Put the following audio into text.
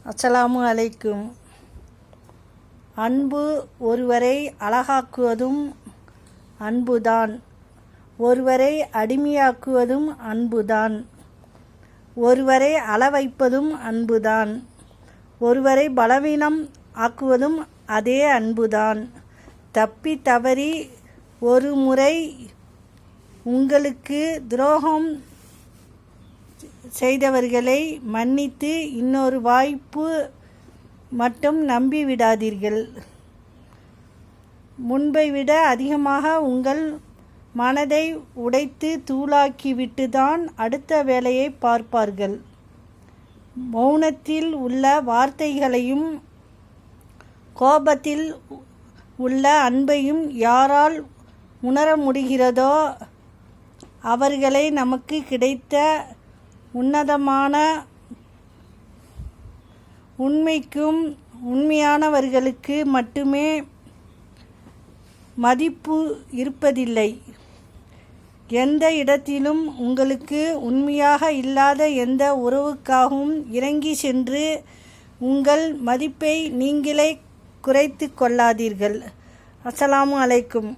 அஸ்ஸலாமு அலைக்கும். அன்பு ஒருவரை அழகாக்குவதும் அன்புதான். ஒருவரை அடிமையாக்குவதும் அன்புதான். ஒருவரை அள வைப்பதும் அன்புதான். ஒருவரை பலவீனம் ஆக்குவதும் அதே அன்புதான். தப்பி தவறி ஒரு முறை உங்களுக்கு துரோகம் செய்தவர்களை மன்னித்து இன்னொரு வாய்ப்பு மட்டும் நம்பிவிடாதீர்கள். முன்பை விட அதிகமாக உங்கள் மனதை உடைத்து தூளாக்கிவிட்டுதான் அடுத்த வேலையை பார்ப்பார்கள். மௌனத்தில் உள்ள வார்த்தைகளையும் கோபத்தில் உள்ள அன்பையும் யாரால் உணர முடிகிறதோ அவர்களை நமக்கு கிடைத்த உன்னதமான உண்மைக்கும் உண்மையானவர்களுக்கு மட்டுமே மதிப்பு இருப்பதில்லை. எந்த இடத்திலும் உங்களுக்கு உண்மையாக இல்லாத எந்த உறவுக்காகவும் இறங்கி சென்று உங்கள் மதிப்பை நீங்களே குறைத்து கொள்ளாதீர்கள். அஸ்ஸலாமு அலைக்கும்.